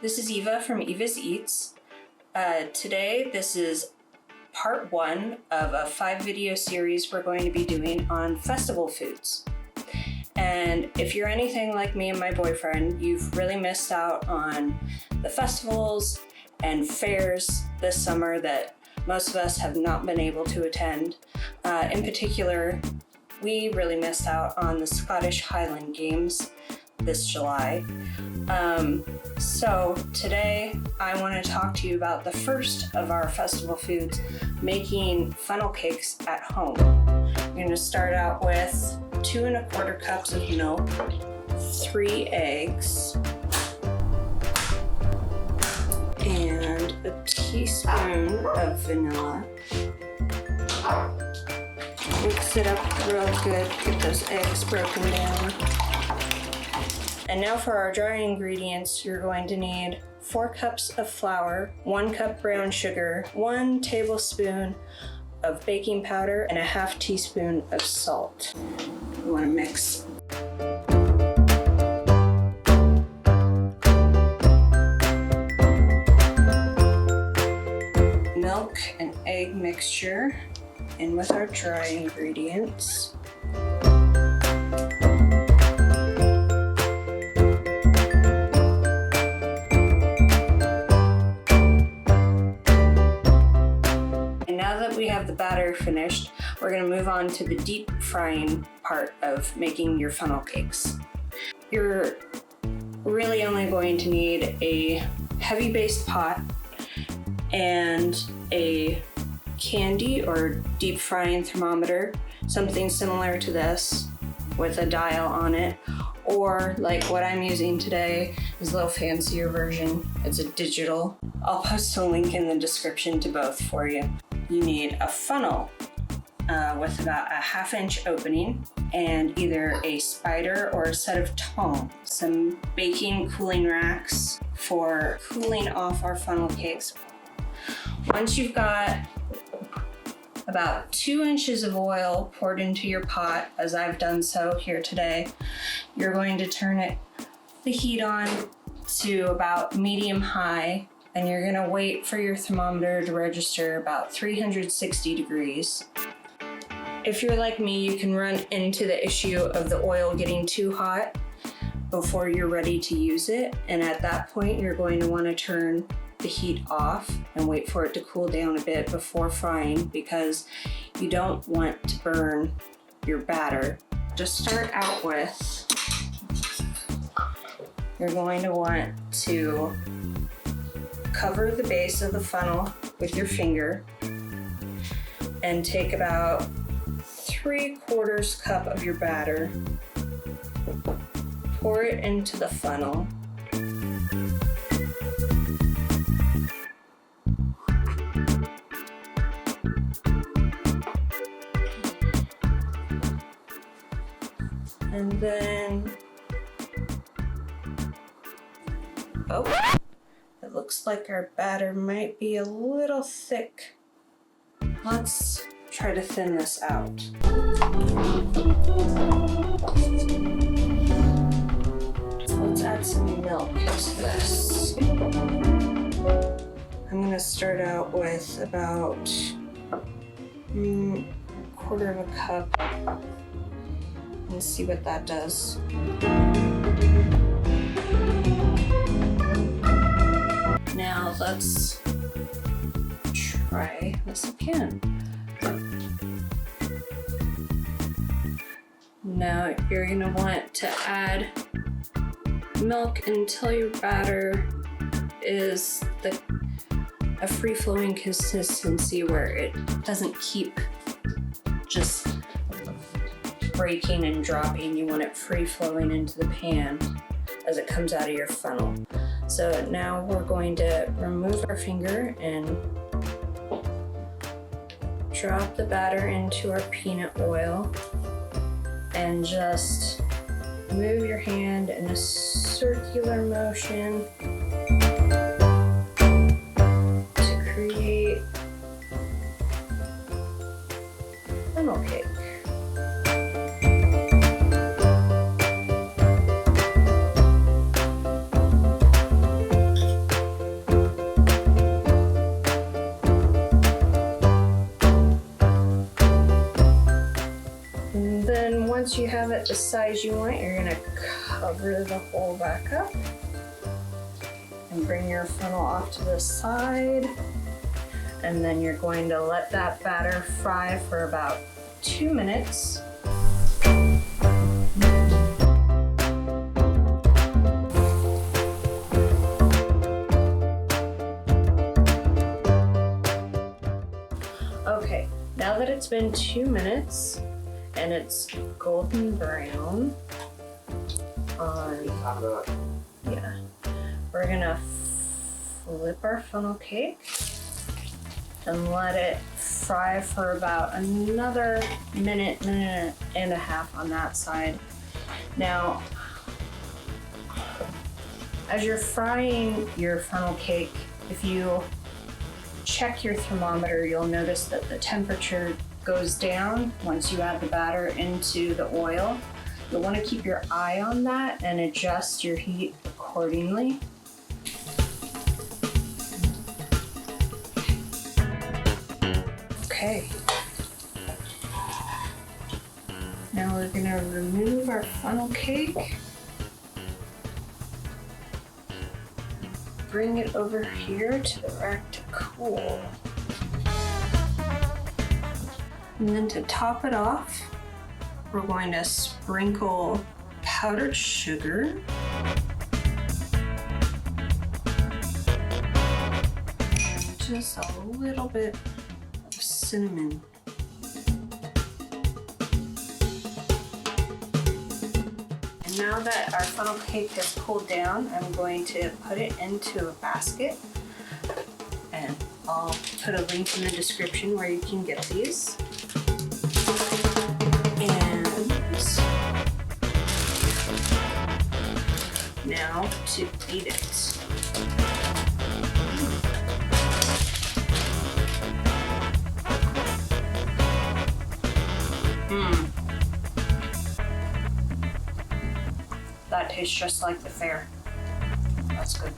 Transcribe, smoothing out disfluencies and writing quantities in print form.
This is Eva from Eva's Eats. Today, this is part 1 of a 5-video series we're going to be doing on festival foods. And if you're anything like me and my boyfriend, you've really missed out on the festivals and fairs this summer that most of us have not been able to attend. In particular, we really missed out on the Scottish Highland Games this July. So today I want to talk to you about the first of our festival foods, making funnel cakes at home. We're going to start out with 2 1/4 cups of milk, 3 eggs, and a teaspoon of vanilla. Mix it up real good, get those eggs broken down. And now for our dry ingredients, you're going to need 4 cups of flour, 1 cup brown sugar, 1 tablespoon of baking powder, and a 1/2 teaspoon of salt. You want to mix. Milk and egg mixture in with our dry ingredients. We have the batter finished, we're going to move on to the deep frying part of making your funnel cakes. You're really only going to need a heavy based pot and a candy or deep frying thermometer, something similar to this with a dial on it, or like what I'm using today is a little fancier version. It's a digital. I'll post a link in the description to both for you. You need a funnel with about a 1/2 inch opening and either a spider or a set of tongs, some baking cooling racks for cooling off our funnel cakes. Once you've got about 2 inches of oil poured into your pot, as I've done so here today, you're going to turn the heat on to about medium high, and you're gonna wait for your thermometer to register about 360 degrees. If you're like me, you can run into the issue of the oil getting too hot before you're ready to use it, and at that point you're going to want to turn the heat off and wait for it to cool down a bit before frying, because you don't want to burn your batter. To start out with, you're going to want to cover the base of the funnel with your finger and take about 3/4 cup of your batter, pour it into the funnel, and then it looks like our batter might be a little thick. Let's try to thin this out. So let's add some milk to this. I'm going to start out with about 1/4 cup and see what that does. Now let's try this again. Now you're going to want to add milk until your batter is a free-flowing consistency where it doesn't keep just breaking and dropping. You want it free-flowing into the pan as it comes out of your funnel. So now we're going to remove our finger and drop the batter into our peanut oil and just move your hand in a circular motion to create a funnel cake. Then once you have it the size you want, you're gonna cover the hole back up and bring your funnel off to the side. And then you're going to let that batter fry for about 2 minutes. Okay, now that it's been 2 minutes and it's golden brown, we're gonna flip our funnel cake and let it fry for about another minute and a half on that side. Now, as you're frying your funnel cake, if you check your thermometer, you'll notice that the temperature goes down once you add the batter into the oil. You'll want to keep your eye on that and adjust your heat accordingly. Okay. Now we're gonna remove our funnel cake. Bring it over here to the rack to cool. And then to top it off, we're going to sprinkle powdered sugar. And just a little bit of cinnamon. And now that our funnel cake has cooled down, I'm going to put it into a basket. And I'll put a link in the description where you can get these. Now to eat it. That tastes just like the fair. That's good.